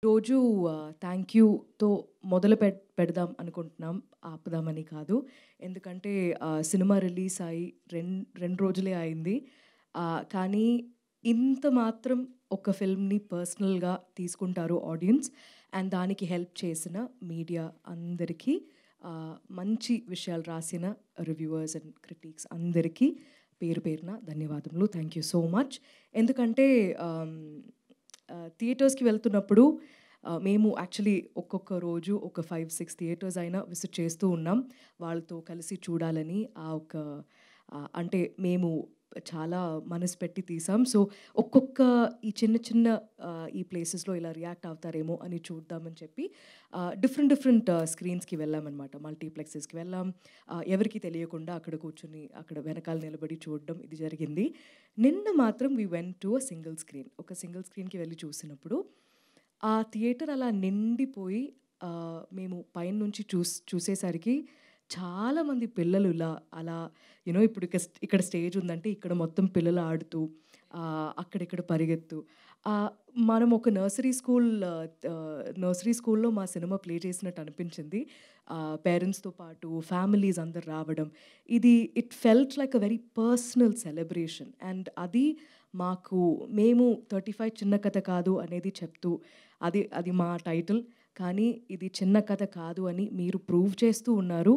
రోజు థ్యాంక్ యూతో మొదలు పెడదాం అనుకుంటున్నాం. ఆపుదామని కాదు. ఎందుకంటే సినిమా రిలీజ్ అయ్యి 2 రోజులే అయింది. కానీ ఇంత మాత్రం ఒక ఫిల్మ్‌ని పర్సనల్‌గా తీసుకుంటారు ఆడియన్స్. అండ్ దానికి హెల్ప్ చేసిన మీడియా అందరికీ, మంచి విషయాలు రాసిన రివ్యూవర్స్ అండ్ క్రిటిక్స్ అందరికీ పేరు పేరున ధన్యవాదములు. Thank you so much. ఎందుకంటే థియేటర్స్‌కి వెళ్తున్నప్పుడు మేము యాక్చువల్లీ ఒక్కొక్క రోజు ఒక 5, 6 థియేటర్స్ అయినా విజిట్ చేస్తూ ఉన్నాం. వాళ్ళతో కలిసి చూడాలని అంటే మేము చాలా మనసు పెట్టి తీసాం. సో, ఒక్కొక్క ఈ చిన్న చిన్న ఈ ప్లేసెస్‌లో ఇలా రియాక్ట్ అవుతారేమో అని చూద్దామని చెప్పి డిఫరెంట్ స్క్రీన్స్‌కి వెళ్ళామనమాట. మల్టీప్లెక్సెస్‌కి వెళ్ళాం. ఎవరికీ తెలియకుండా అక్కడ కూర్చొని అక్కడ వెనకాల నిలబడి చూడడం ఇది జరిగింది. నిన్న మాత్రం we went to single screen. ఒక సింగిల్ స్క్రీన్‌కి వెళ్ళి చూసినప్పుడు ఆ థియేటర్ అలా నిండిపోయి, మేము పైనుంచి చూసేసరికి చాలామంది పిల్లలు అలా ఇప్పుడు ఇక్కడ స్టేజ్ ఉందంటే ఇక్కడ మొత్తం పిల్లలు ఆడుతూ, అక్కడిక్కడ పరిగెత్తు. మనం ఒక నర్సరీ స్కూల్‌లో మా సినిమా ప్లే చేసినట్టు అనిపించింది. పేరెంట్స్‌తో పాటు ఫ్యామిలీస్ అందరూ రావడం. It felt like a very personal celebration. And అది మేము 35 చిన్న కథ కాదు అనేది చెప్తూ, అది మా టైటిల్. కానీ ఇది చిన్న కథ కాదు అని మీరు ప్రూవ్ చేస్తూ ఉన్నారు.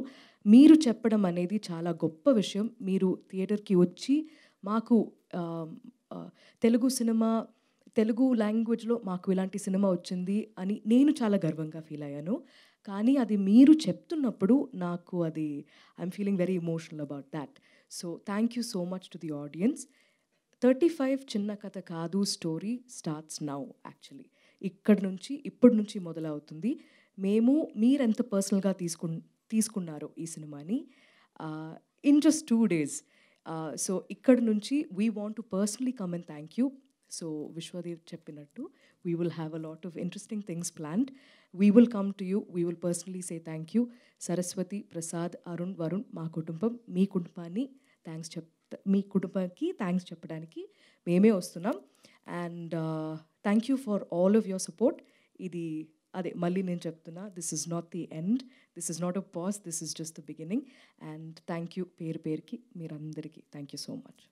మీరు చెప్పడం అనేది చాలా గొప్ప విషయం. మీరు థియేటర్‌కి వచ్చి మాకు తెలుగు లాంగ్వేజ్‌లో మాకు ఇలాంటి సినిమా వచ్చింది అని నేను చాలా గర్వంగా ఫీల్ అయ్యాను. కానీ అది మీరు చెప్తున్నప్పుడు I'm feeling very emotional about thought. So, thank you so much to the audience. 35 చిన్న కథ కాదు స్టోరీ స్టార్ట్స్ నౌ యాక్చువల్లీ. ఇప్పటి నుంచి మొదలవుతుంది. మీరెంత పర్సనల్‌గా తీసుకున్నారో ఈ సినిమాని ఇన్ జస్ట్ 2 డేస్. సో, ఇక్కడి నుంచి we want to personally come and thank you. So, Vishwadev చెప్పినట్టు we will have a lot of interesting things planned. We will come to you. We will personally say thank you. Saraswati, Prasad, Arun, Varun మా కుటుంబం. మీ కుటుంబానికి thanks చెప్పడానికి మేమే వస్తున్నాం. And thank you for all of your support. మళ్ళీ నేను చెప్తున్నా, this is not the end. This is not a pause. This is just the beginning. And thank you పేరుకి మీరందరికీ. Thank you so much.